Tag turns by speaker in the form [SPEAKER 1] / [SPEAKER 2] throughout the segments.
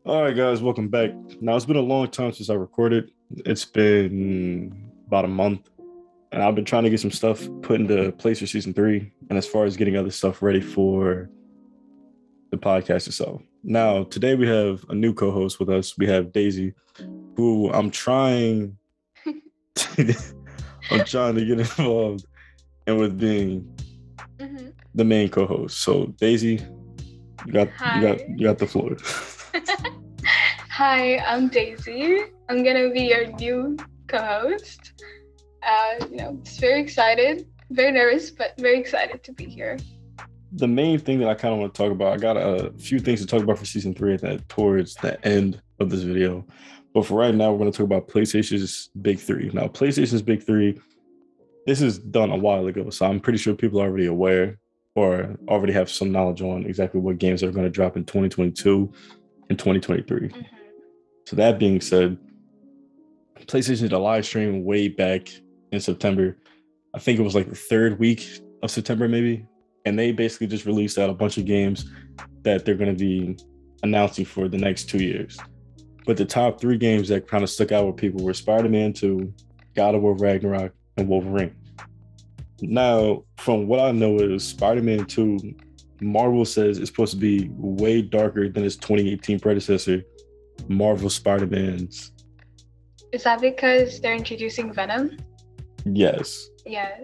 [SPEAKER 1] All right, guys, welcome back. Now, it's been a long time since I recorded. It's been about a month, and I've been trying to get some stuff put into place for season three. And as far as getting other stuff ready for the podcast itself. Now, today we have a new co host with us. We have Daisy, who I'm trying to get involved and with being
[SPEAKER 2] hmm
[SPEAKER 1] the main co host. So, Daisy, you got, you got,
[SPEAKER 2] Hi.
[SPEAKER 1] you got the floor.
[SPEAKER 2] Hi, I'm Daisy. I'm gonna be your new co-host. Just very excited, very nervous, but very excited to be here.
[SPEAKER 1] The main thing that I kind of want to talk about, I got a few things to talk about for season three towards the end of this video. But for right now, we're going to talk about PlayStation's Big Three. Now, PlayStation's Big Three, this is done a while ago, so I'm pretty sure people are already aware or already have some knowledge on exactly what games are going to drop in 2022 and 2023.
[SPEAKER 2] hmm
[SPEAKER 1] So that being said, PlayStation did a live stream way back in September. I think it was like the third week of September, maybe. And they basically just released out a bunch of games that they're going to be announcing for the next 2 years. But the top three games that kind of stuck out with people were Spider-Man 2, God of War Ragnarok, and Wolverine. Now, from what I know is Spider-Man 2, Marvel says it's supposed to be way darker than its 2018 predecessor, Marvel Spider-Man's.
[SPEAKER 2] Is that because they're introducing Venom?
[SPEAKER 1] Yes.
[SPEAKER 2] Yeah.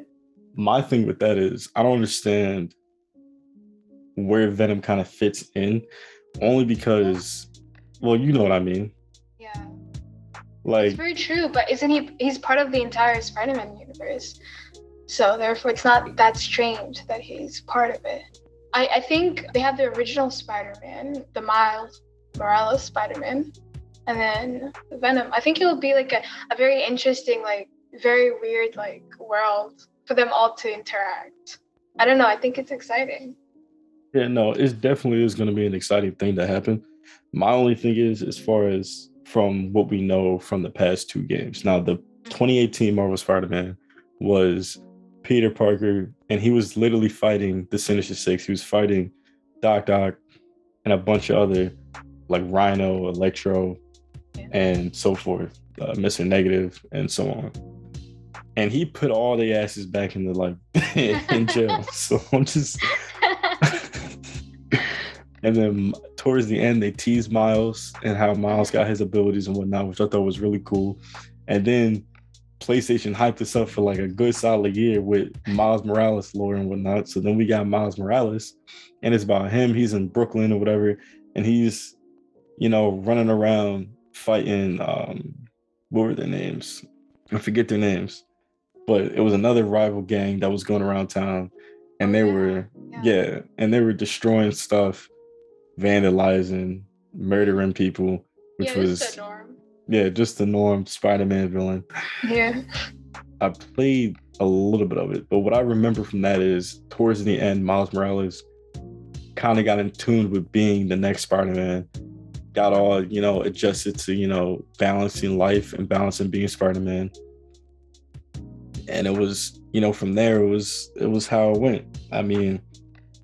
[SPEAKER 1] My thing with that is I don't understand where Venom kind of fits in, only because, well, you know what I mean.
[SPEAKER 2] Yeah. It's
[SPEAKER 1] Like,
[SPEAKER 2] very true, but isn't he's part of the entire Spider-Man universe. So therefore it's not that strange that he's part of it. I think they have the original Spider-Man, the Miles Morales Spider-Man, and then Venom. I think it will be like a very interesting, like very weird like world for them all to interact. I don't know, I think it's exciting.
[SPEAKER 1] yeah, no, it definitely is going to be an exciting thing to happen. My only thing is, as far as from what we know from the past two games, now the 2018 Marvel Spider-Man was Peter Parker, and he was literally fighting the Sinister Six. He was fighting Doc Ock and a bunch of other, like Rhino, Electro,
[SPEAKER 2] Yeah.
[SPEAKER 1] and so forth, Mr. Negative, and so on. And he put all the asses back in the like in jail. So I'm just and then towards the end, they teased Miles and how Miles got his abilities and whatnot, which I thought was really cool. And then PlayStation hyped this up for like a good solid year with Miles Morales lore and whatnot. So then we got Miles Morales, and it's about him. He's in Brooklyn or whatever, and he's running around fighting. What were their names? I forget their names, but it was another rival gang that was going around town,
[SPEAKER 2] Oh
[SPEAKER 1] and they
[SPEAKER 2] yeah.
[SPEAKER 1] were
[SPEAKER 2] Yeah.
[SPEAKER 1] yeah, and they were destroying stuff, vandalizing, murdering people, which
[SPEAKER 2] Yeah, it's the
[SPEAKER 1] was
[SPEAKER 2] norm.
[SPEAKER 1] yeah, just the norm Spider-Man villain.
[SPEAKER 2] Yeah.
[SPEAKER 1] I played a little bit of it, but what I remember from that is towards the end, Miles Morales kind of got in tune with being the next Spider-Man, got all, adjusted to, balancing life and balancing being Spider-Man. And it was, from there it was how it went. I mean,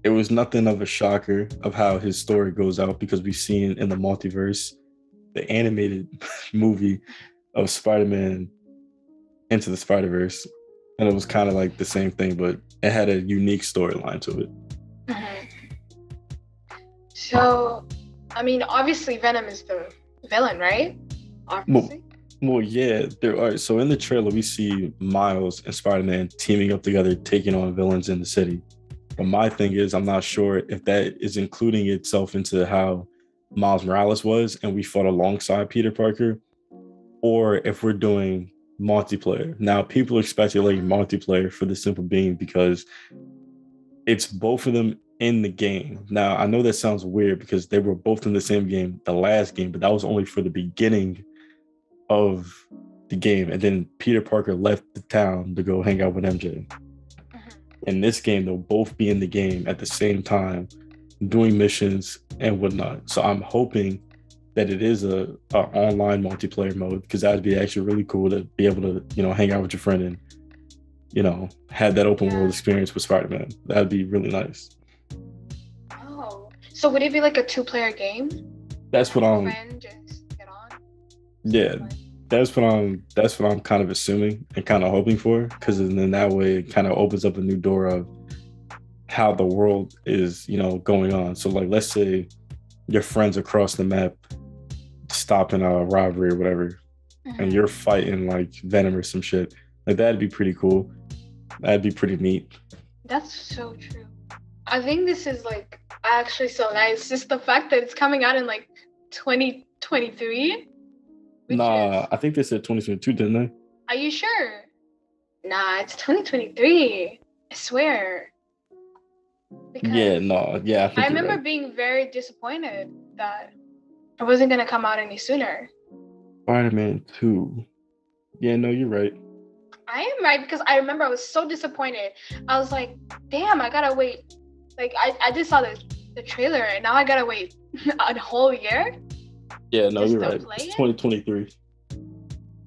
[SPEAKER 1] it was nothing of a shocker of how his story goes out because we've seen in the multiverse, the animated movie of Spider-Man Into the Spider-Verse. And it was kind of like the same thing, but it had a unique storyline to it.
[SPEAKER 2] Mhm. So, I mean, obviously Venom is the villain, right?
[SPEAKER 1] Well,
[SPEAKER 2] Obviously.
[SPEAKER 1] well, yeah, there are. So in the trailer, we see Miles and Spider-Man teaming up together, taking on villains in the city. But my thing is, I'm not sure if that is including itself into how Miles Morales was, and we fought alongside Peter Parker, or if we're doing multiplayer. Now, people are speculating multiplayer for the simple being because it's both of them in the game. Now, I know that sounds weird because they were both in the same game, the last game, but that was only for the beginning of the game. And then Peter Parker left the town to go hang out with MJ.
[SPEAKER 2] Mhm.
[SPEAKER 1] In this game, they'll both be in the game at the same time, doing missions and whatnot. So I'm hoping that it is a online multiplayer mode because that'd be actually really cool to be able to hang out with your friend and have that open world
[SPEAKER 2] Yeah.
[SPEAKER 1] experience with Spider-Man. That'd be really nice.
[SPEAKER 2] Oh. So would it be like a two-player game?
[SPEAKER 1] That's what I'm.
[SPEAKER 2] Friend just get on.
[SPEAKER 1] Yeah, that's what I'm kind of assuming and kind of hoping for, because then that way it kind of opens up a new door of how the world is, going on. So like, let's say your friends across the map stopping a robbery or whatever, and you're fighting like Venom or some shit. Like that'd be pretty cool. That'd be pretty neat.
[SPEAKER 2] That's so true. I think this is like actually so nice. Just the fact that it's coming out in like 2023.
[SPEAKER 1] Nah, I think they said 2022, didn't they?
[SPEAKER 2] Are you sure? Nah, it's 2023. I swear. Because
[SPEAKER 1] Yeah, no, yeah.
[SPEAKER 2] I remember being very disappointed that it wasn't gonna come out any sooner.
[SPEAKER 1] Spider-Man 2. Yeah, no, you're right.
[SPEAKER 2] I am right, because I remember I was so disappointed. I was like, damn, I gotta wait. Like I just saw the trailer and now I gotta wait a whole year.
[SPEAKER 1] Yeah, no, you're right. It's 2023.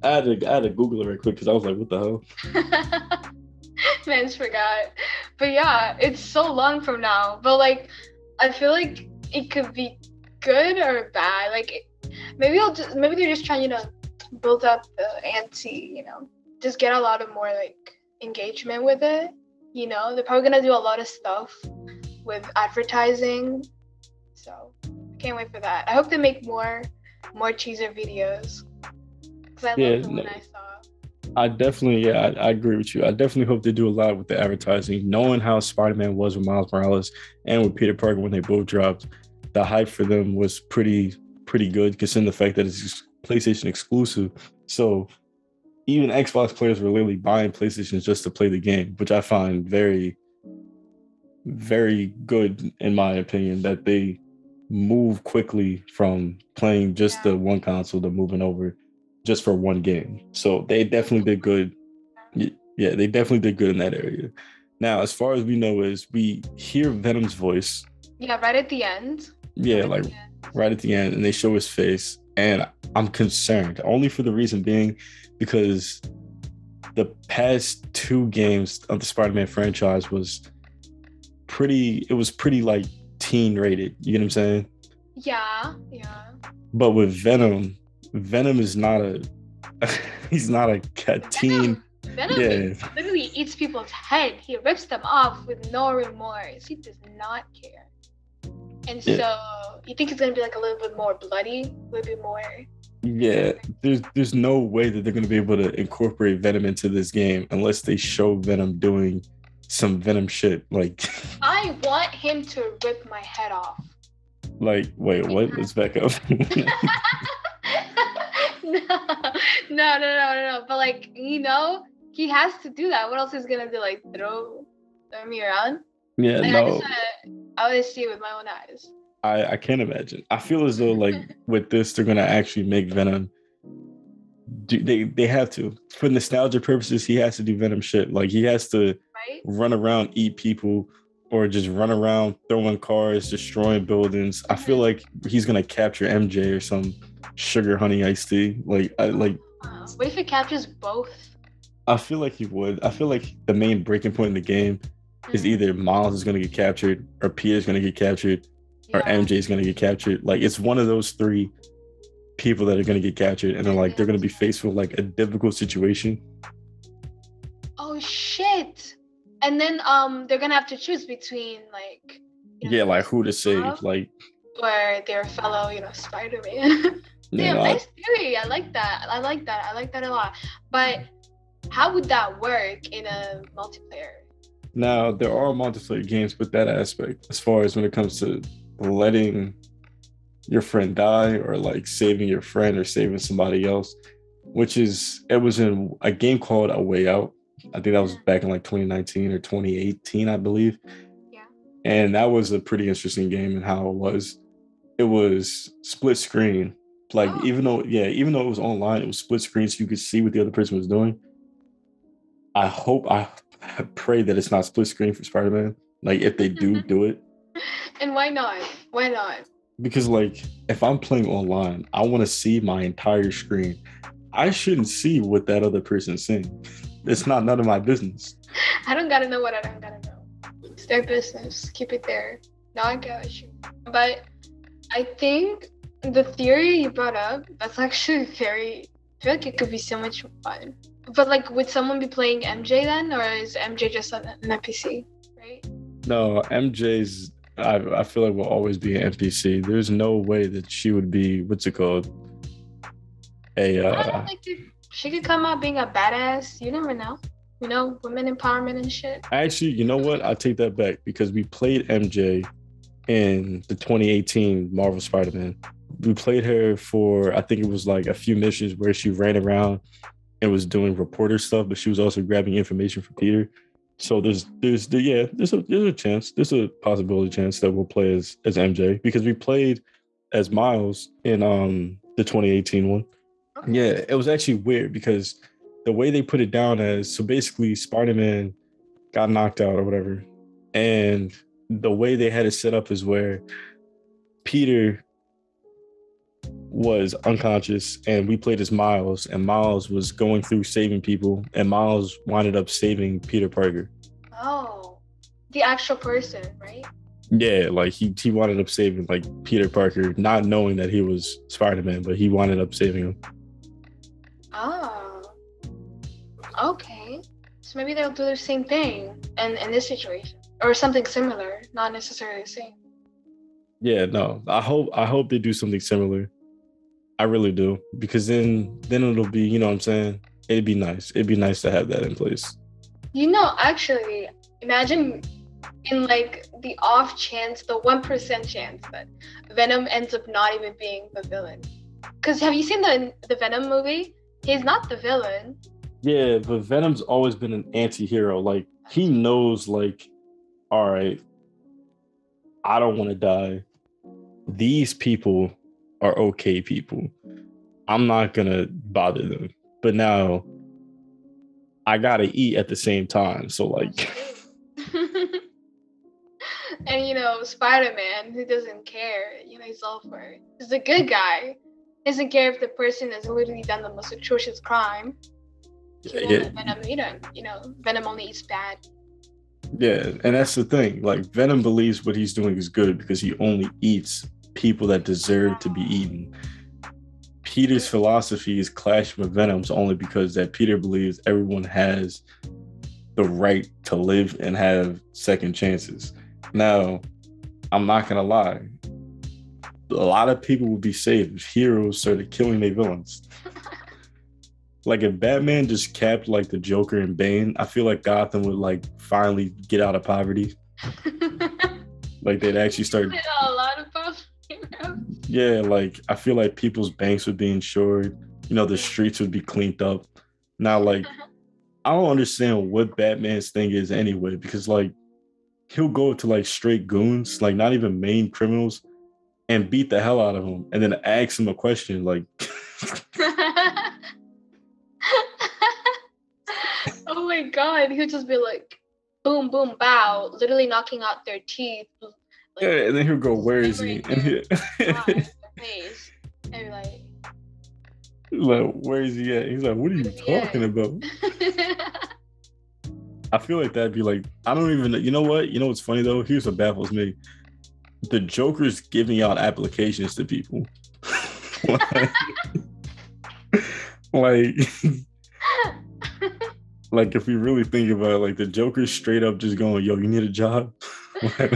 [SPEAKER 1] I had to Google it right quick because I was like, what the hell?
[SPEAKER 2] Man's forgot. But yeah, it's so long from now. But like, I feel like it could be good or bad. Like, maybe they're just trying, build up the ante, just get a lot of more like engagement with it. They're probably gonna do a lot of stuff with advertising. So I can't wait for that. I hope they make more teaser videos. Because I love the one I saw.
[SPEAKER 1] I agree with you. I definitely hope they do a lot with the advertising. Knowing how Spider-Man was with Miles Morales and with Peter Parker when they both dropped, the hype for them was pretty good, considering the fact that it's PlayStation exclusive. So even Xbox players were literally buying PlayStations just to play the game, which I find very, very good in my opinion, that they move quickly from playing just the one console to moving over just for one game. So they definitely did good. Yeah, they definitely did good in that area. Now, as far as we know, is we hear Venom's voice.
[SPEAKER 2] Yeah, right at the end.
[SPEAKER 1] Yeah, right at the end, and they show his face. And I'm concerned, only for the reason being because the past 2 games of the Spider-Man franchise was pretty like teen rated. You get what I'm saying?
[SPEAKER 2] Yeah.
[SPEAKER 1] But with Venom is not he's not a teen.
[SPEAKER 2] Venom literally eats people's head. He rips them off with no remorse. He does not care. And so you think it's gonna be like a little bit more bloody, a little bit more.
[SPEAKER 1] Yeah, there's no way that they're gonna be able to incorporate Venom into this game unless they show Venom doing some Venom shit. Like
[SPEAKER 2] I want him to rip my head off.
[SPEAKER 1] Like, wait, what? Let's back up.
[SPEAKER 2] No. But like, he has to do that. What else is he gonna do? Like throw me around?
[SPEAKER 1] Yeah,
[SPEAKER 2] like,
[SPEAKER 1] no.
[SPEAKER 2] I want to see it with my own eyes.
[SPEAKER 1] I can't imagine. I feel as though like with this, they're gonna actually make Venom. They have to, for nostalgia purposes. He has to do Venom shit. Like he has to run around, eat people, or just run around throwing cars, destroying buildings. I feel like he's gonna capture MJ or some sugar honey iced tea. What
[SPEAKER 2] if he captures both?
[SPEAKER 1] I feel like he would. I feel like the main breaking point in the game is either Miles is gonna get captured, or Peter's gonna get captured, or MJ is gonna get captured. Like it's one of those 3 people that are gonna get captured, and then they're gonna be faced with like a difficult situation.
[SPEAKER 2] Oh shit! And then they're gonna have to choose between like
[SPEAKER 1] like who to save,
[SPEAKER 2] or their fellow Spider-Man. Damn, nice theory. I like that a lot. But how would that work in a multiplayer?
[SPEAKER 1] Now there are multiplayer games with that aspect, as far as when it comes to letting your friend die or like saving your friend or saving somebody else, it was in a game called A Way Out. I think that was back in like 2019 or 2018, I believe.
[SPEAKER 2] Yeah.
[SPEAKER 1] And that was a pretty interesting game in how it was split screen. Like even though it was online, it was split screen so you could see what the other person was doing. I pray that it's not split screen for Spider-Man. Like if they do it.
[SPEAKER 2] And why not?
[SPEAKER 1] Because like if I'm playing online, I want to see my entire screen. I shouldn't see what that other person's saying. It's not none of my business.
[SPEAKER 2] I don't gotta know what I don't gotta know. It's their business. Keep it there. No, I got you. But I think The theory you brought up, that's actually very, I feel like it could be so much fun. But like, would someone be playing MJ then, or is MJ just an NPC, right?
[SPEAKER 1] No, MJ's. I feel like will always be an NPC. There's no way that she would be. What's it called? A.
[SPEAKER 2] I don't think she could come out being a badass. You never know. You know, women empowerment and shit.
[SPEAKER 1] Actually, you know what? I take that back because we played MJ in the 2018 Marvel Spider-Man. We played her for, I think it was like a few missions where she ran around and was doing reporter stuff, but she was also grabbing information from Peter. So there's a chance, there's a possibility chance that we'll play as MJ because we played as Miles in the 2018 one. Okay. Yeah, it was actually weird because the way they put it down as, so basically Spider-Man got knocked out or whatever, and the way they had it set up is where Peter was unconscious and we played as Miles, and Miles was going through saving people, and Miles winded up saving Peter Parker.
[SPEAKER 2] Oh, the actual person, right?
[SPEAKER 1] Yeah, like he winded up saving like Peter Parker, not knowing that he was Spider-Man, but he winded up saving him.
[SPEAKER 2] Oh, okay. So maybe they'll do the same thing in this situation, or something similar, not necessarily the same.
[SPEAKER 1] Yeah, no. I hope they do something similar. I really do, because then it'll be, you know what I'm saying? It'd be nice. It'd be nice to have that in place.
[SPEAKER 2] You know, actually, imagine in like the off chance, the 1% chance that Venom ends up not even being the villain. Because have you seen the Venom movie? He's not the villain.
[SPEAKER 1] Yeah, but Venom's always been an anti-hero. Like, he knows, like, all right, I don't want to die. These people are okay people. I'm not going to bother them. But now I got to eat at the same time. So, like...
[SPEAKER 2] And, you know, Spider-Man, who doesn't care, you know, he's all for it. He's a good guy. Doesn't care if the person has literally done the most atrocious crime. He won't let Venom eat him. You know, Venom only eats bad.
[SPEAKER 1] Yeah, and that's the thing. Like, Venom believes what he's doing is good because he only eats people that deserve to be eaten. Peter's philosophy is clashing with Venom's only because that Peter believes everyone has the right to live and have second chances. Now, I'm not gonna lie. A lot of people would be saved if heroes started killing their villains. Like, if Batman just capped like the Joker and Bane, I feel like Gotham would like finally get out of poverty. Like, they'd actually start
[SPEAKER 2] a lot of poverty.
[SPEAKER 1] Yeah, like, I feel like people's banks would be insured. You know, the streets would be cleaned up. Now, like, I don't understand what Batman's thing is anyway, because like he'll go to like straight goons, like not even main criminals, and beat the hell out of them, and then ask him a question like
[SPEAKER 2] oh my god, he'll just be like boom boom bow, literally knocking out their teeth. Like,
[SPEAKER 1] yeah, and then he'll go, where is he? And
[SPEAKER 2] face, and
[SPEAKER 1] like, where is he at? He's like, what are you talking about? I feel like that'd be like, I don't even know. You know what? You know what's funny though? Here's what baffles me. The Joker's giving out applications to people. like if we really think about it, like the Joker's straight up just going, yo, you need a job?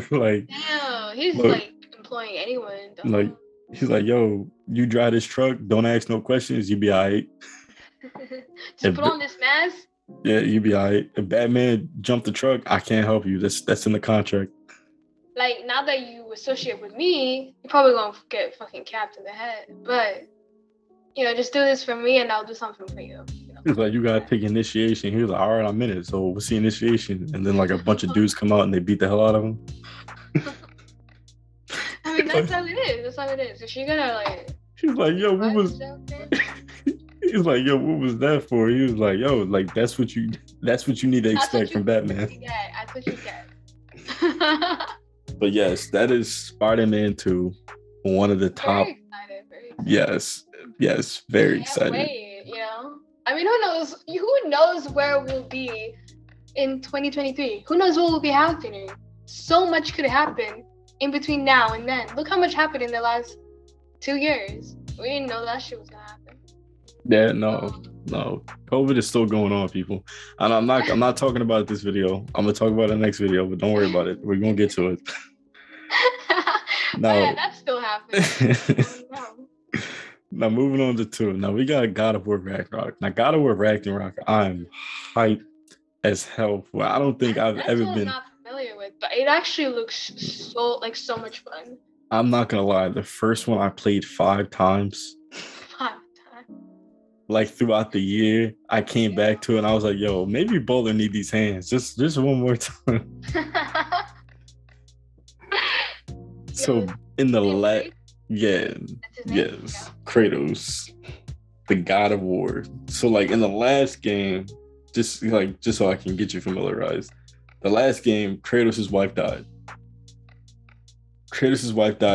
[SPEAKER 1] Like,
[SPEAKER 2] damn, he's look, like employing anyone.
[SPEAKER 1] Like, he's like, yo, you drive this truck, don't ask no questions, you be all right.
[SPEAKER 2] Just put on this mask.
[SPEAKER 1] Yeah, you be all right. If Batman jumped the truck, I can't help you. That's in the contract.
[SPEAKER 2] Like, now that you associate with me, you're probably gonna get fucking capped in the head. But, you know, just do this for me and I'll do something for you.
[SPEAKER 1] He's like, you gotta take initiation. He was like, all right, I'm in it. So what's the initiation? And then like a bunch of dudes come out and they beat the hell out of him.
[SPEAKER 2] I mean, that's how it is. That's how it is. So she gonna like.
[SPEAKER 1] She's like, yo, what was? He's like, yo, what was that for? He was like, yo, like that's what you need to expect from Batman.
[SPEAKER 2] Yeah, that's what you get.
[SPEAKER 1] But yes, that is Spider-Man 2, one of the top.
[SPEAKER 2] Very excited.
[SPEAKER 1] Yes, very excited.
[SPEAKER 2] Wait, you know, I mean, who knows? Who knows where we'll be in 2023? Who knows what will be happening? So much could happen in between now and then. Look how much happened in the last 2 years. We didn't know that shit was gonna happen.
[SPEAKER 1] Yeah, no. COVID is still going on, people. And I'm not talking about this video. I'm gonna talk about the next video, but don't worry about it. We're gonna get to it.
[SPEAKER 2] No. Yeah, that's still happening.
[SPEAKER 1] Now moving on to 2. Now we got God of War Ragnarok. Now God of War Ragnarok, I'm hyped as hell for. I don't think I've ever been.
[SPEAKER 2] I'm not familiar with, but it actually looks so much fun.
[SPEAKER 1] I'm not gonna lie. The first one I played 5 times.
[SPEAKER 2] 5 times.
[SPEAKER 1] Like throughout the year, I came back to it and I was like, yo, maybe Boulder need these hands. Just one more time. So in the yes, Kratos, the God of War. So like in the last game, just so I can get you familiarized, the last game, Kratos' wife died.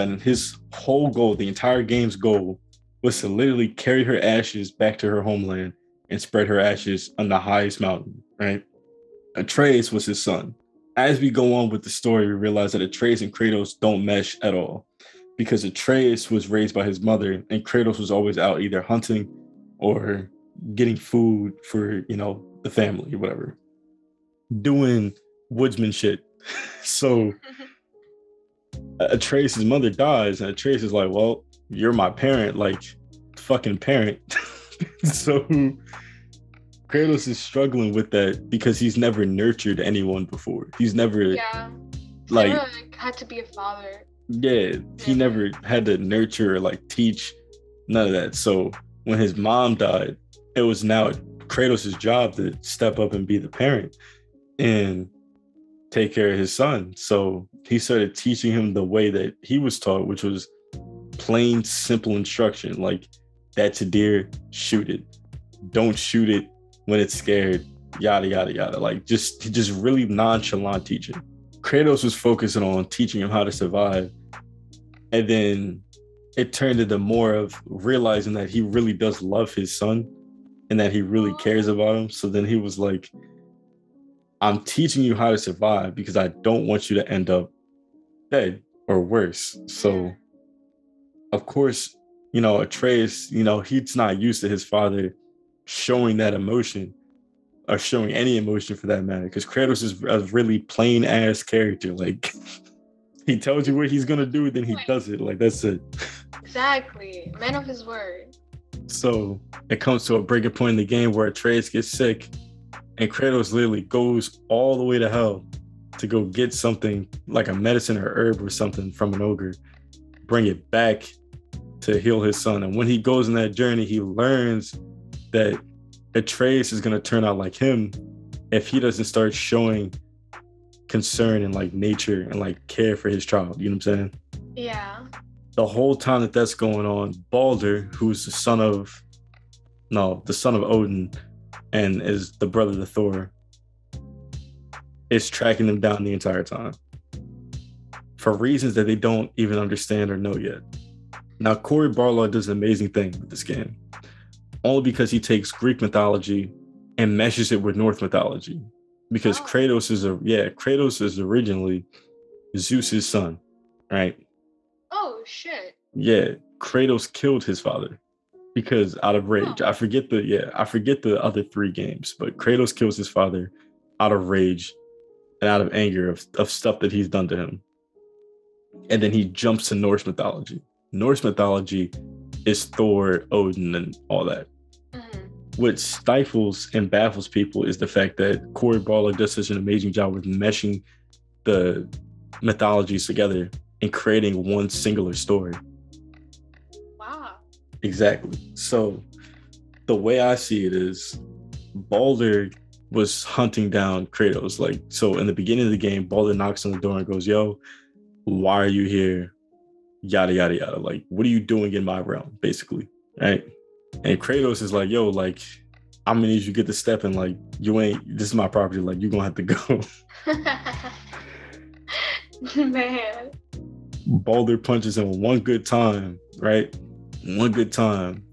[SPEAKER 1] And his whole goal, the entire game's goal, was to literally carry her ashes back to her homeland and spread her ashes on the highest mountain, right? Atreus was his son. As we go on with the story, we realize that Atreus and Kratos don't mesh at all, because Atreus was raised by his mother and Kratos was always out either hunting or getting food for, the family or whatever, doing woodsman shit. So Atreus' mother dies and Atreus is like, well, you're my parent, like fucking parent. So Kratos is struggling with that because he's never nurtured anyone before. He's never never
[SPEAKER 2] had to be a father.
[SPEAKER 1] Yeah, he never had to nurture or like teach, none of that. So when his mom died, it was now Kratos' job to step up and be the parent and take care of his son. So he started teaching him the way that he was taught, which was plain, simple instruction. Like, that's a deer, shoot it. Don't shoot it when it's scared, yada, yada, yada. Like, just really nonchalant teaching. Kratos was focusing on teaching him how to survive. And then it turned into more of realizing that he really does love his son and that he really cares about him. So then he was like, I'm teaching you how to survive because I don't want you to end up dead or worse. So, of course, Atreus, he's not used to his father showing that emotion or showing any emotion for that matter, because Kratos is a really plain ass character. Like, he tells you what he's gonna do, then he does it. Like, that's it.
[SPEAKER 2] Exactly. Man of his word. So
[SPEAKER 1] it comes to a breaking point in the game where Atreus gets sick and Kratos literally goes all the way to hell to go get something like a medicine or herb or something from an ogre, bring it back to heal his son. And when he goes on that journey, he learns that Atreus is going to turn out like him if he doesn't start showing concern and like nature and like care for his child. You know what I'm saying?
[SPEAKER 2] Yeah.
[SPEAKER 1] The whole time that's going on, Balder, who's the son of Odin and is the brother of Thor, is tracking them down the entire time for reasons that they don't even understand or know yet. Now, Cory Barlog does an amazing thing with this game, only because he takes Greek mythology and meshes it with Norse mythology. Because Kratos is originally Zeus's son, right?
[SPEAKER 2] Oh shit.
[SPEAKER 1] Yeah, Kratos killed his father because out of rage. I forget the other 3 games, but Kratos kills his father out of rage and out of anger of stuff that he's done to him. And then he jumps to Norse mythology. Norse mythology is Thor, Odin, and all that. Mm-hmm. What stifles and baffles people is the fact that Cory Barlog does such an amazing job with meshing the mythologies together and creating one singular story.
[SPEAKER 2] Wow.
[SPEAKER 1] Exactly. So the way I see it is Balder was hunting down Kratos. Like, so in the beginning of the game, Balder knocks on the door and goes, yo, why are you here? Yada, yada, yada. Like, what are you doing in my realm, basically? Right? And Kratos is like, yo, like, I'm gonna need you to get the step and like, this is my property. Like, you're gonna have to go.
[SPEAKER 2] Man.
[SPEAKER 1] Balder punches him one good time, right? One good time.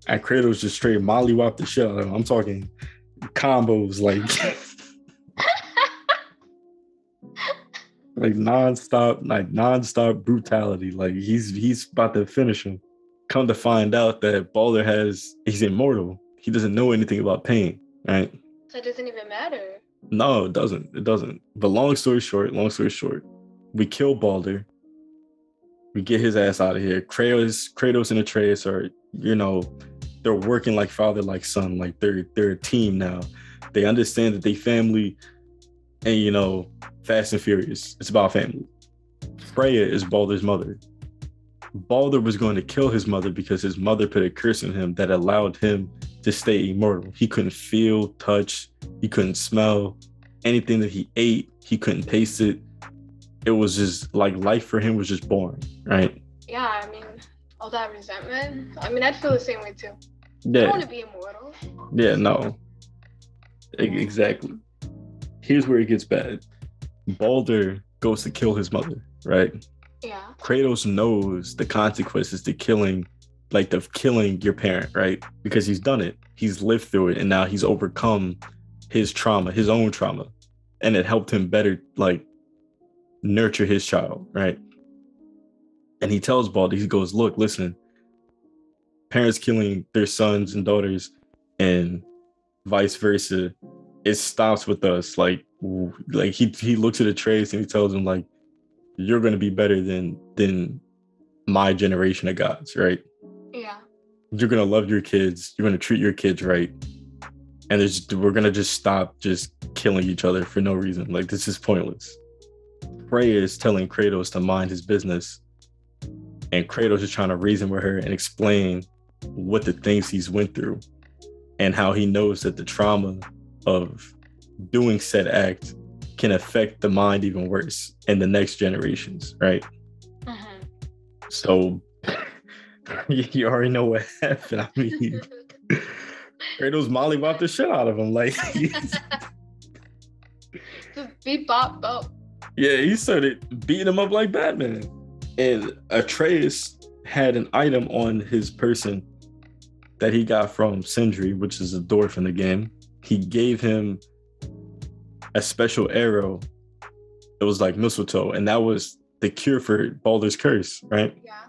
[SPEAKER 1] And Kratos just straight mollywop the shit out of him. I'm talking combos like nonstop brutality. Like he's about to finish him. Come to find out that Balder he's immortal. He doesn't know anything about pain, right?
[SPEAKER 2] So it doesn't even matter.
[SPEAKER 1] No, it doesn't. It doesn't. But long story short, we kill Balder. We get his ass out of here. Kratos and Atreus are, they're working like father, like son. Like they're a team now. They understand that they family, and Fast and Furious. It's about family. Freya is Balder's mother. Balder was going to kill his mother because his mother put a curse on him that allowed him to stay immortal. He couldn't feel, touch, he couldn't smell anything that he ate. He couldn't taste it. It was just like life for him was just boring, right?
[SPEAKER 2] Yeah, I mean, all that resentment. I mean, I'd feel the same way too.
[SPEAKER 1] Yeah.
[SPEAKER 2] I don't want to be immortal.
[SPEAKER 1] Yeah, no. Exactly. Here's where it gets bad. Balder goes to kill his mother, right?
[SPEAKER 2] Yeah.
[SPEAKER 1] Kratos knows the consequences to killing your parent, right? Because he's done it. He's lived through it, and now he's overcome his trauma, his own trauma. And it helped him better, nurture his child, right? And he tells Balder, he goes, look, listen, parents killing their sons and daughters and vice versa, it stops with us. He looks at Atreus and he tells him, you're going to be better than my generation of gods, right?
[SPEAKER 2] Yeah.
[SPEAKER 1] You're going to love your kids. You're going to treat your kids right. And we're going to just stop just killing each other for no reason. This is pointless. Freya is telling Kratos to mind his business. And Kratos is trying to reason with her and explain what the things he's went through and how he knows that the trauma of doing said act can affect the mind even worse in the next generations, right?
[SPEAKER 2] Mm-hmm.
[SPEAKER 1] So you already know what happened. I mean, Kratos mollywopped the shit out of him.
[SPEAKER 2] Just beat bop bop.
[SPEAKER 1] Yeah, he started beating him up like Batman. And Atreus had an item on his person that he got from Sindri, which is a dwarf in the game. He gave him a special arrow. It was like mistletoe, and that was the cure for Baldur's curse, right?
[SPEAKER 2] Yeah.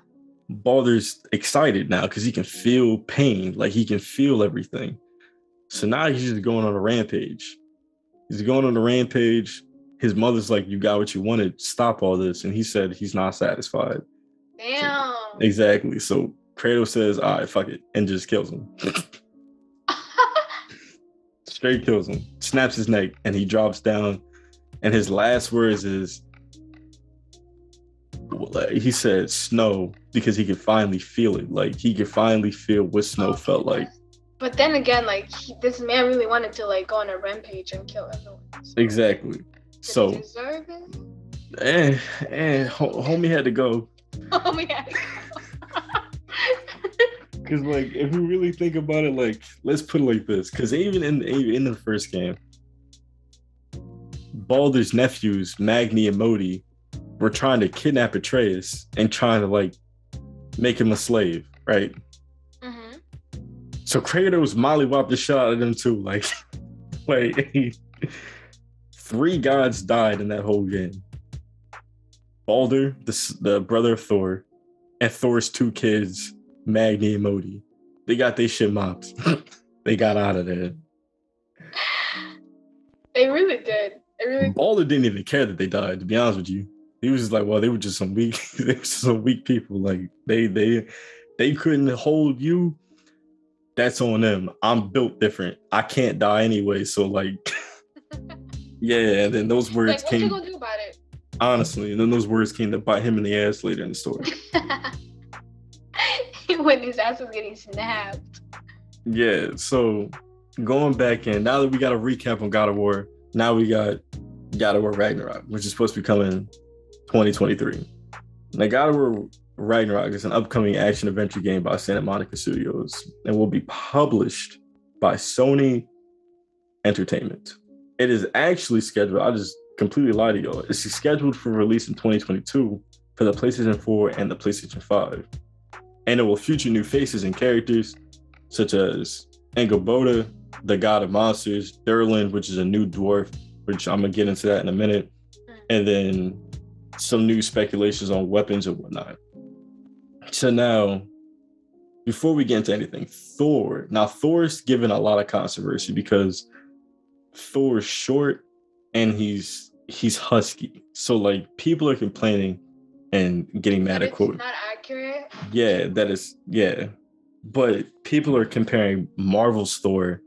[SPEAKER 1] Baldur's excited now because he can feel pain, he can feel everything. So now he's just going on a rampage. He's going on a rampage. His mother's like, you got what you wanted. Stop all this. And he said he's not satisfied.
[SPEAKER 2] Damn.
[SPEAKER 1] So, exactly. So Kratos says, all right, fuck it, and just kills him. Straight kills him, snaps his neck, and he drops down. And his last words is, he said snow, because he could finally feel it. He could finally feel what snow felt like.
[SPEAKER 2] But then again, this man really wanted to go on a rampage and kill everyone. So.
[SPEAKER 1] Exactly. So
[SPEAKER 2] did he deserve it?
[SPEAKER 1] And homie had to go.
[SPEAKER 2] Homie had to go.
[SPEAKER 1] Because if we really think about it, let's put it like this. Because even in the first game, Baldur's nephews, Magni and Modi, were trying to kidnap Atreus and trying to make him a slave, right?
[SPEAKER 2] Mm-hmm.
[SPEAKER 1] So Kratos mollywopped the shit out of them too. 3 gods died in that whole game. Balder, the brother of Thor, and Thor's 2 kids, Magni and Modi. They got their shit mopped. They got out of there.
[SPEAKER 2] They really did.
[SPEAKER 1] Balder didn't even care that they died, to be honest with you. He was just they were just some weak people. They couldn't hold you. That's on them. I'm built different. I can't die anyway. So yeah. And then those words
[SPEAKER 2] what
[SPEAKER 1] came.
[SPEAKER 2] you gonna do about it?
[SPEAKER 1] Honestly, and then those words came to bite him in the ass later in the story.
[SPEAKER 2] When his ass was getting snapped.
[SPEAKER 1] Yeah. So going back in, now that we got a recap on God of War, now we got God of War Ragnarok, which is supposed to be coming 2023. Now, God of War Ragnarok is an upcoming action-adventure game by Santa Monica Studios and will be published by Sony Entertainment. It is actually scheduled, I just completely lied to y'all, it's scheduled for release in 2022 for the PlayStation 4 and the PlayStation 5. And it will feature new faces and characters such as Angrboda, the god of monsters, Durlin, which is a new dwarf, which I'm going to get into that in a minute, and then some new speculations on weapons and whatnot. So now, before we get into anything, Thor. Now, Thor's given a lot of controversy because Thor's short and he's husky. So like people are complaining and getting mad at quote.
[SPEAKER 2] Not accurate.
[SPEAKER 1] Yeah, that is But people are comparing Marvel's Thor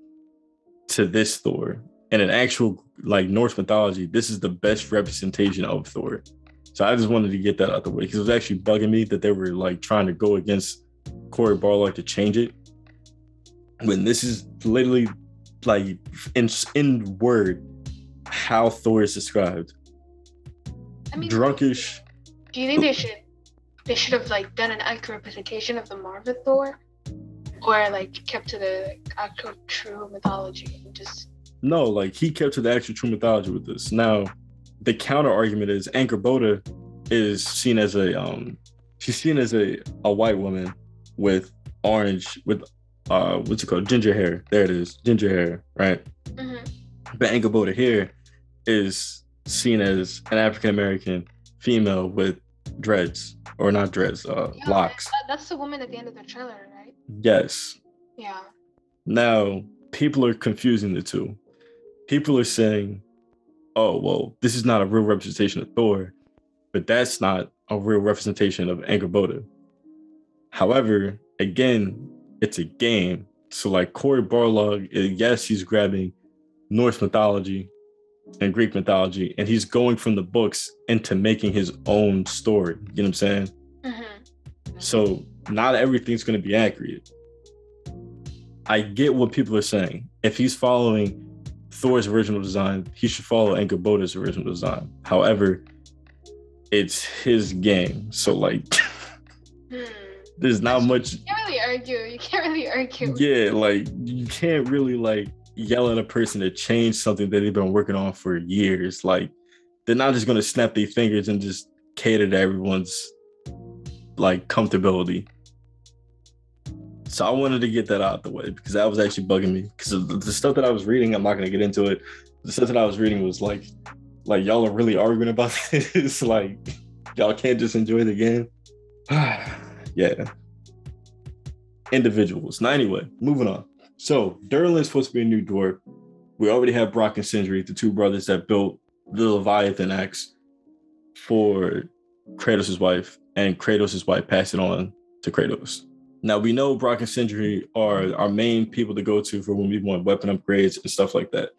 [SPEAKER 1] to this Thor. And in actual like Norse mythology, this is the best representation of Thor. So I just wanted to get that out the way because it was actually bugging me that they were like trying to go against Cory Barlog to change it. When this is literally like in word how Thor is described.
[SPEAKER 2] I mean,
[SPEAKER 1] drunkish.
[SPEAKER 2] Do you think they should have like done an accurate representation of the Marvel Thor? Or like kept to the actual true mythology and just
[SPEAKER 1] No, like he kept to the actual true mythology with this. Now, the counter argument is Angrboda is seen as she's seen as a white woman with orange with what's it called? Ginger hair. There it is. Ginger hair, right? Mm-hmm. But Angrboda here is seen as an African American female with dreads. Or not dreads, locks.
[SPEAKER 2] That's the woman at the end of the trailer, right?
[SPEAKER 1] Yes.
[SPEAKER 2] Yeah.
[SPEAKER 1] Now, people are confusing the two. People are saying, oh, well, this is not a real representation of Thor, but that's not a real representation of Angrboda. However, again, it's a game. So like Cory Barlog, yes, he's grabbing Norse mythology and Greek mythology, and he's going from the books into making his own story. You know what I'm saying? Mm-hmm. So not everything's going to be accurate. I get what people are saying. If he's following Thor's original design, he should follow Angrboda's original design. However, it's his game. So like, there's not much.
[SPEAKER 2] You can't really argue.
[SPEAKER 1] Yeah, like you can't really like yell at a person to change something that they've been working on for years. Like they're not just going to snap their fingers and just cater to everyone's like comfortability. So I wanted to get that out the way because that was actually bugging me. Because the stuff that I was reading, I'm not going to get into it. The stuff that I was reading was like y'all are really arguing about this. Like y'all can't just enjoy the game. Yeah. Individuals. Now anyway, moving on. So Durlin's supposed to be a new dwarf. We already have Brock and Sindri, the two brothers that built the Leviathan axe for Kratos' wife, and Kratos' wife passed it on to Kratos. Now we know Brock and Sindri are our main people to go to for when we want weapon upgrades and stuff like that.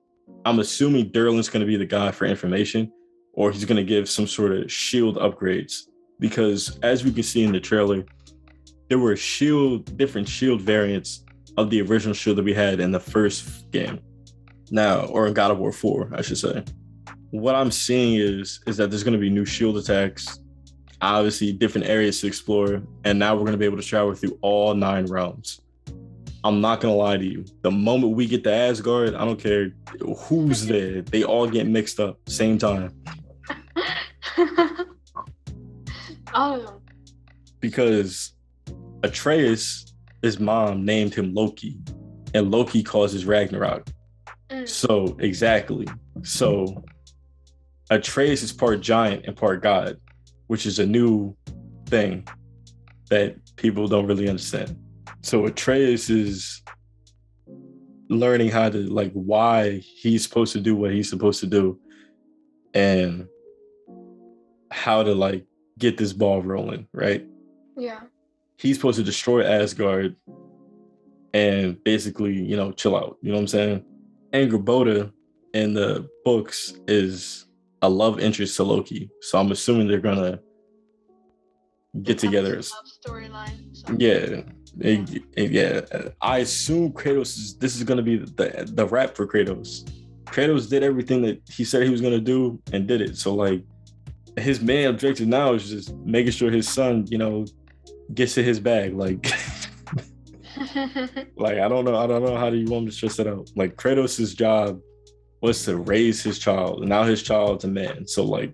[SPEAKER 1] I'm assuming Durlin's going to be the guy for information, or he's going to give some sort of shield upgrades, because as we can see in the trailer, there were different shield variants of the original shield that we had in the first game. Now, or in God of War 4, I should say. What I'm seeing is that there's going to be new shield attacks, obviously different areas to explore, and now we're going to be able to travel through all 9 realms. I'm not going to lie to you. The moment we get to Asgard, I don't care who's there. They all get mixed up same time.
[SPEAKER 2] Oh. Because
[SPEAKER 1] Atreus, his mom named him Loki, and Loki causes Ragnarok. So exactly. So Atreus is part giant and part god, which is a new thing that people don't really understand. So Atreus is learning how to like why he's supposed to do what he's supposed to do and how to like get this ball rolling, right?
[SPEAKER 2] Yeah.
[SPEAKER 1] He's supposed to destroy Asgard and basically, chill out. You know what I'm saying? Angrboda in the books is a love interest to Loki. So I'm assuming they're going to get together.
[SPEAKER 2] Love storyline.
[SPEAKER 1] Yeah. I assume this is going to be the rap for Kratos. Kratos did everything that he said he was going to do and did it. So like his main objective now is just making sure his son, gets to his bag. Like, like I don't know how do you want me to stress that out? Like Kratos' job was to raise his child, and now his child's a man. So like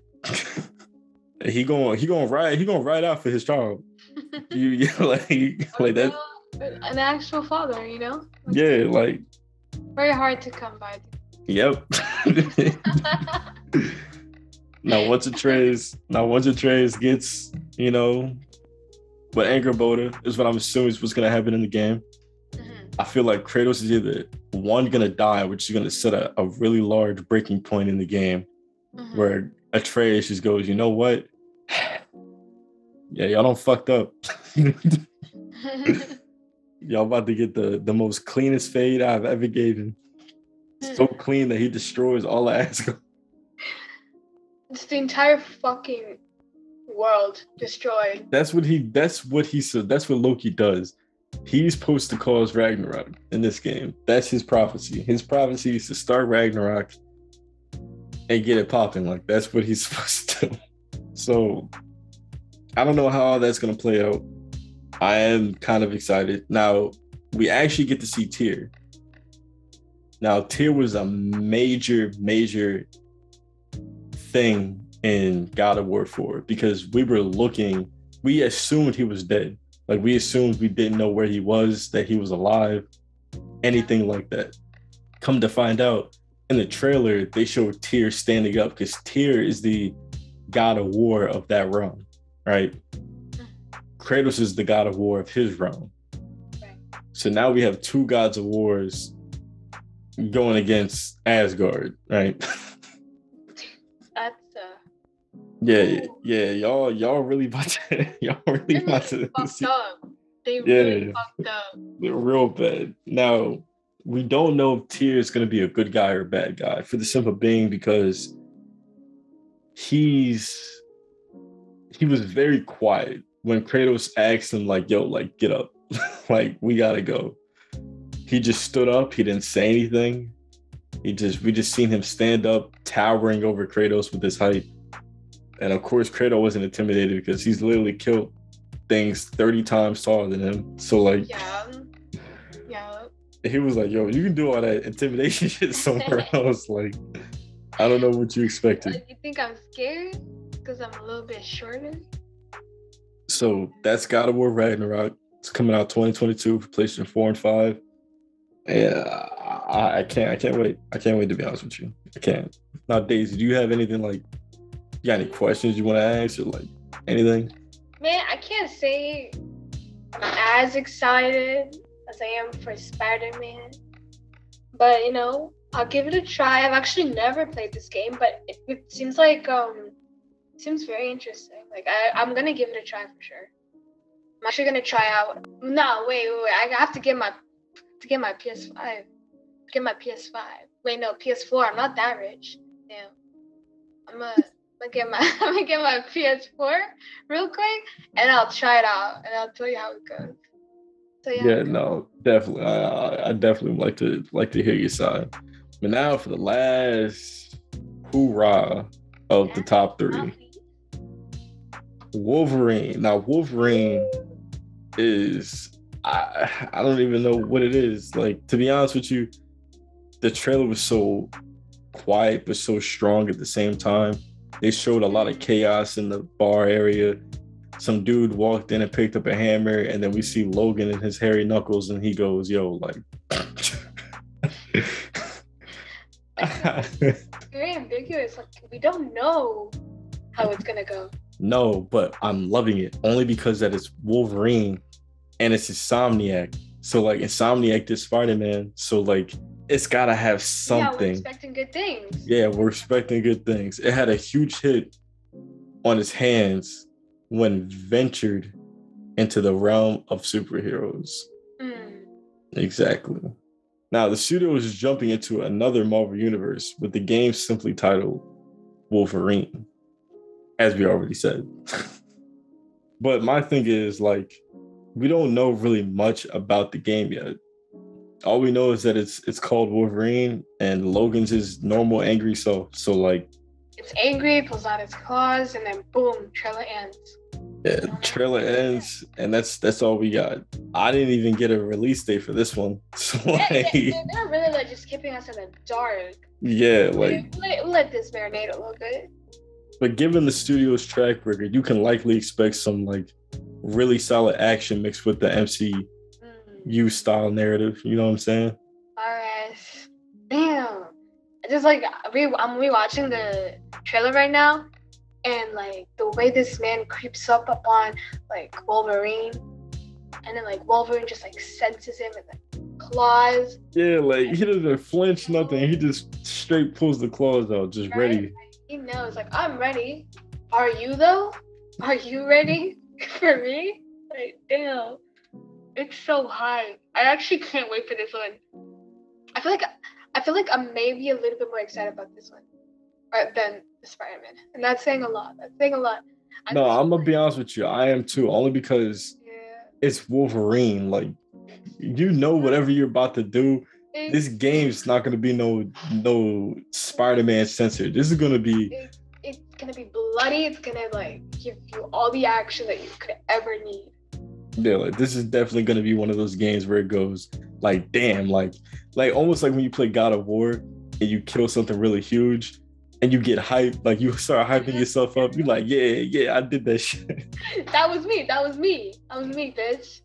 [SPEAKER 1] he gonna ride out for his child. you like that.
[SPEAKER 2] An actual father,
[SPEAKER 1] Yeah, like
[SPEAKER 2] very hard to come by.
[SPEAKER 1] Yep. once Atreus gets, what Anger Boda is what I'm assuming is what's gonna happen in the game. I feel like Kratos is either one gonna die, which is gonna set a really large breaking point in the game, where Atreus just goes, you know what? Yeah, y'all don't fucked up. Y'all about to get the most cleanest fade I've ever gave him. So clean that he destroys all of Asgard.
[SPEAKER 2] It's the entire fucking world destroyed.
[SPEAKER 1] That's what he said. That's what Loki does. He's supposed to cause Ragnarok in this game. That's his prophecy. His prophecy is to start Ragnarok and get it popping. Like, that's what he's supposed to do. So I don't know how all that's gonna play out. I am kind of excited. Now, we actually get to see Tyr. Now, Tyr was a major thing in God of War 4 because we assumed he was dead. Like, we assumed we didn't know where he was, that he was alive, anything like that. Come to find out, in the trailer, they showed Tyr standing up because Tyr is the God of War of that realm, right? Kratos is the God of War of his realm. So now we have two gods of wars going against Asgard, right?
[SPEAKER 2] That's
[SPEAKER 1] yeah. Y'all really about to
[SPEAKER 2] fucked up. They really fucked up.
[SPEAKER 1] They're real bad. Now, we don't know if Tyr is going to be a good guy or a bad guy for the simple being because he was very quiet when Kratos asked him, like, yo, like, get up. Like, we gotta go. He just stood up. He didn't say anything. We just seen him stand up, towering over Kratos with his height. And of course, Kratos wasn't intimidated because he's literally killed things 30 times taller than him. So, like,
[SPEAKER 2] yeah.
[SPEAKER 1] He was like, yo, you can do all that intimidation shit somewhere else. Like, I don't know what you expected.
[SPEAKER 2] You think I'm scared because I'm a little bit shorter?
[SPEAKER 1] So that's God of War Ragnarok. It's coming out 2022 for PlayStation 4 and 5. Yeah, I can't wait. I can't wait, to be honest with you. I can't. Now, Daisy, do you have anything you got any questions you want to ask or like anything?
[SPEAKER 2] Man, I can't say I'm as excited as I am for Spider-Man. But, I'll give it a try. I've actually never played this game, but it seems like, seems very interesting. Like, I'm gonna give it a try for sure. I'm actually gonna try out. No, wait. I have to get my PS5. Get my PS5. Wait, no, PS4. I'm not that rich. Damn. I'm gonna get my PS4 real quick, and I'll try it out, and I'll tell you how it goes. So yeah. No,
[SPEAKER 1] definitely. I definitely like to hear your side. But now for the last hoorah of the top 3. Wolverine. Now, Wolverine is, I don't even know what it is. Like, to be honest with you, the trailer was so quiet but so strong at the same time. They showed a lot of chaos in the bar area. Some dude walked in and picked up a hammer, and then we see Logan and his hairy knuckles, and he goes, yo, like...
[SPEAKER 2] It's very ambiguous. Like, we don't know how it's gonna go.
[SPEAKER 1] No, but I'm loving it only because that it's Wolverine and it's Insomniac. So like Insomniac did Spider-Man, so like it's gotta have something.
[SPEAKER 2] Yeah, we're expecting good things.
[SPEAKER 1] Yeah, we're expecting good things. It had a huge hit on its hands when ventured into the realm of superheroes. Exactly. Now the studio is jumping into another Marvel universe with the game simply titled Wolverine, as we already said. But my thing is, like, we don't know really much about the game yet. All we know is that it's called Wolverine and Logan's his normal angry self. So like,
[SPEAKER 2] it's angry, pulls out its claws, and then boom, trailer ends.
[SPEAKER 1] Yeah, trailer ends, and that's all we got. I didn't even get a release date for this one. So like,
[SPEAKER 2] they're really like just keeping us in the dark.
[SPEAKER 1] Yeah, like
[SPEAKER 2] let this marinate a little bit.
[SPEAKER 1] But given the studio's track record, you can likely expect some like really solid action mixed with the MCU style narrative. You know what I'm saying?
[SPEAKER 2] Alright. Damn. Just like I'm rewatching the trailer right now, And like the way this man creeps up upon like Wolverine, and then like Wolverine just like senses him and like claws.
[SPEAKER 1] Yeah, like he doesn't flinch nothing. He just straight pulls the claws out, just
[SPEAKER 2] Right?
[SPEAKER 1] ready.
[SPEAKER 2] Like, he knows, like, I'm ready. Are you though? Are you ready for me? Like, damn. It's so hard. I actually can't wait for this one. I feel like I'm maybe a little bit more excited about this one than the Spider-Man. And that's saying a lot.
[SPEAKER 1] No, I'm gonna be honest with you. I am too, only because it's Wolverine. Like, you know, whatever you're about to do, this game's not gonna be no Spider-Man censored. This is gonna be.
[SPEAKER 2] It's gonna be bloody. It's gonna like give you all the action that you could ever need.
[SPEAKER 1] Yeah, like this is definitely gonna be one of those games where it goes like, damn, like almost like when you play God of War and you kill something really huge and you get hyped, like you start hyping yourself up. You're like, yeah, I did that shit.
[SPEAKER 2] That was me, bitch.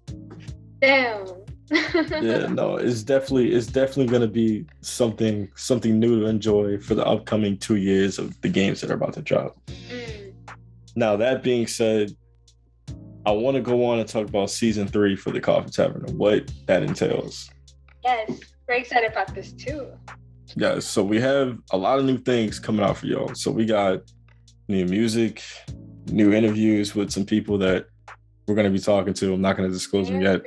[SPEAKER 2] Damn.
[SPEAKER 1] Yeah, no, it's definitely gonna be something new to enjoy for the upcoming 2 years of the games that are about to drop. Now, that being said, I want to go on and talk about season 3 for the Coffee Tavern and what that entails.
[SPEAKER 2] Yes, very excited about this too.
[SPEAKER 1] Yeah, so we have a lot of new things coming out for y'all. So we got new music, new interviews with some people that we're going to be talking to. I'm not going to disclose them yet.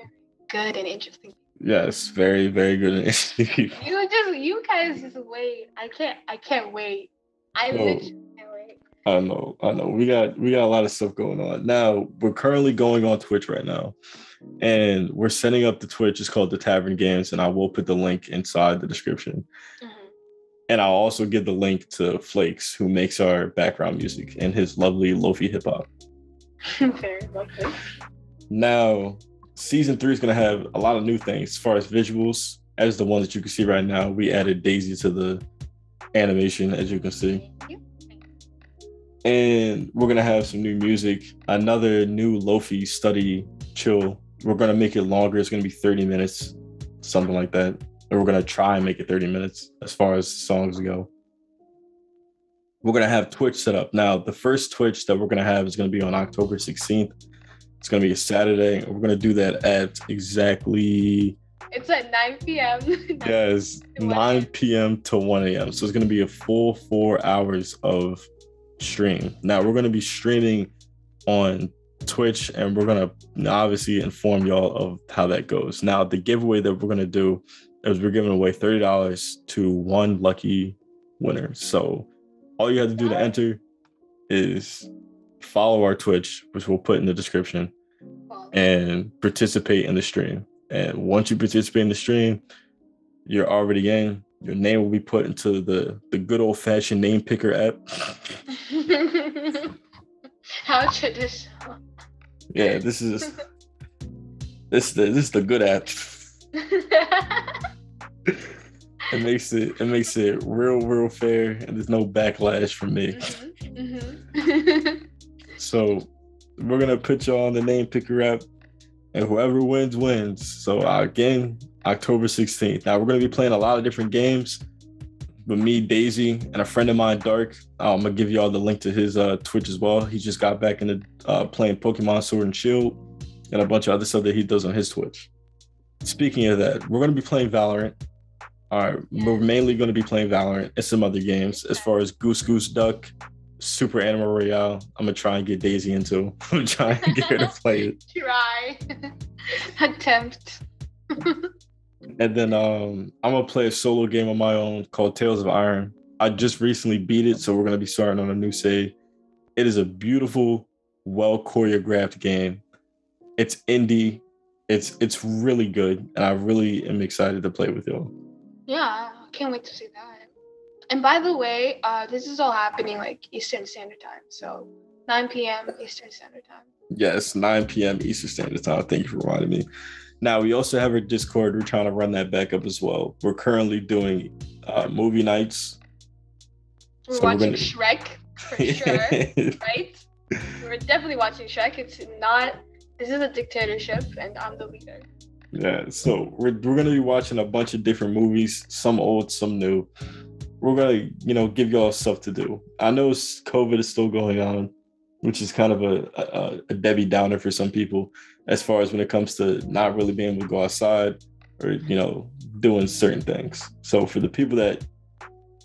[SPEAKER 2] Good and interesting.
[SPEAKER 1] Yes, very, very good and interesting people.
[SPEAKER 2] You guys just wait. I can't wait. Literally can't wait.
[SPEAKER 1] I know. We got a lot of stuff going on. Now, we're currently going on Twitch right now. And we're setting up the Twitch. It's called the Tavern Games, and I will put the link inside the description. And I'll also give the link to Flakes, who makes our background music and his lovely lofi hip hop.
[SPEAKER 2] Very lovely.
[SPEAKER 1] Now, season 3 is going to have a lot of new things as far as visuals. As the one that you can see right now, we added Daisy to the animation, as you can see. And we're going to have some new music, another new lofi study chill. We're going to make it longer. It's going to be 30 minutes, something like that. And we're going to try and make it 30 minutes as far as songs go. We're going to have Twitch set up. Now, the first Twitch that we're going to have is going to be on October 16th. It's going to be a Saturday. And we're going to do that at exactly...
[SPEAKER 2] It's at 9 p.m.
[SPEAKER 1] Yes, 9 p.m. to 1 a.m. So it's going to be a full 4 hours of stream. Now, we're going to be streaming on Twitch, and we're going to obviously inform y'all of how that goes. Now, the giveaway that we're going to do is we're giving away $30 to one lucky winner. So all you have to do to enter is follow our Twitch, which we'll put in the description, and participate in the stream. And once you participate in the stream, you're already in. Your name will be put into the good old-fashioned name picker app.
[SPEAKER 2] How traditional.
[SPEAKER 1] Yeah, this is the good app. It makes it real fair, and there's no backlash from me. So we're gonna put y'all on the name picker app, and whoever wins. So again, October 16th. Now we're gonna be playing a lot of different games with me, Daisy, and a friend of mine, Dark. I'm gonna give y'all the link to his Twitch as well. He just got back into playing Pokemon Sword and Shield and a bunch of other stuff that he does on his Twitch. Speaking of that, we're gonna be playing Valorant. All right, we're mainly gonna be playing Valorant and some other games. As far as Goose Goose Duck, Super Animal Royale, I'm gonna try and get Daisy into. I'm trying to get her to play it.
[SPEAKER 2] Try. Attempt.
[SPEAKER 1] And then I'm gonna play a solo game on my own called Tales of Iron. I just recently beat it, so we're gonna be starting on a new save. It is a beautiful, well choreographed game. It's indie. It's really good, and I really am excited to play with y'all.
[SPEAKER 2] Yeah, I can't wait to see that. And by the way, this is all happening like Eastern Standard Time, so 9 p.m. Eastern Standard Time.
[SPEAKER 1] Yes, 9 p.m. Eastern Standard Time. Thank you for reminding me. Now, we also have our Discord. We're trying to run that back up as well. We're currently doing movie nights.
[SPEAKER 2] We're watching Shrek, for sure, right? We're definitely watching Shrek. This is a dictatorship, and I'm the leader. Yeah,
[SPEAKER 1] so we're going to be watching a bunch of different movies, some old, some new. we're gonna, give y'all stuff to do. I know COVID is still going on, which is kind of a Debbie Downer for some people, as far as when it comes to not really being able to go outside or, doing certain things. So for the people that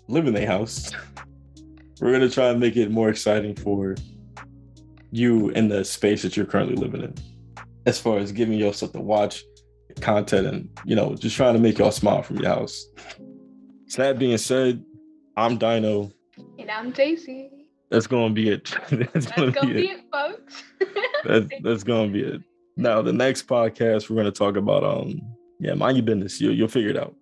[SPEAKER 1] live in their house, we're gonna try and make it more exciting for you in the space that you're currently living in, as far as giving y'all stuff to watch, content, and just trying to make y'all smile from your house. So that being said, I'm Dino.
[SPEAKER 2] And I'm Daisy.
[SPEAKER 1] That's gonna be it.
[SPEAKER 2] That's gonna be it, folks.
[SPEAKER 1] That's gonna be it. Now the next podcast we're gonna talk about mind your business. You'll figure it out.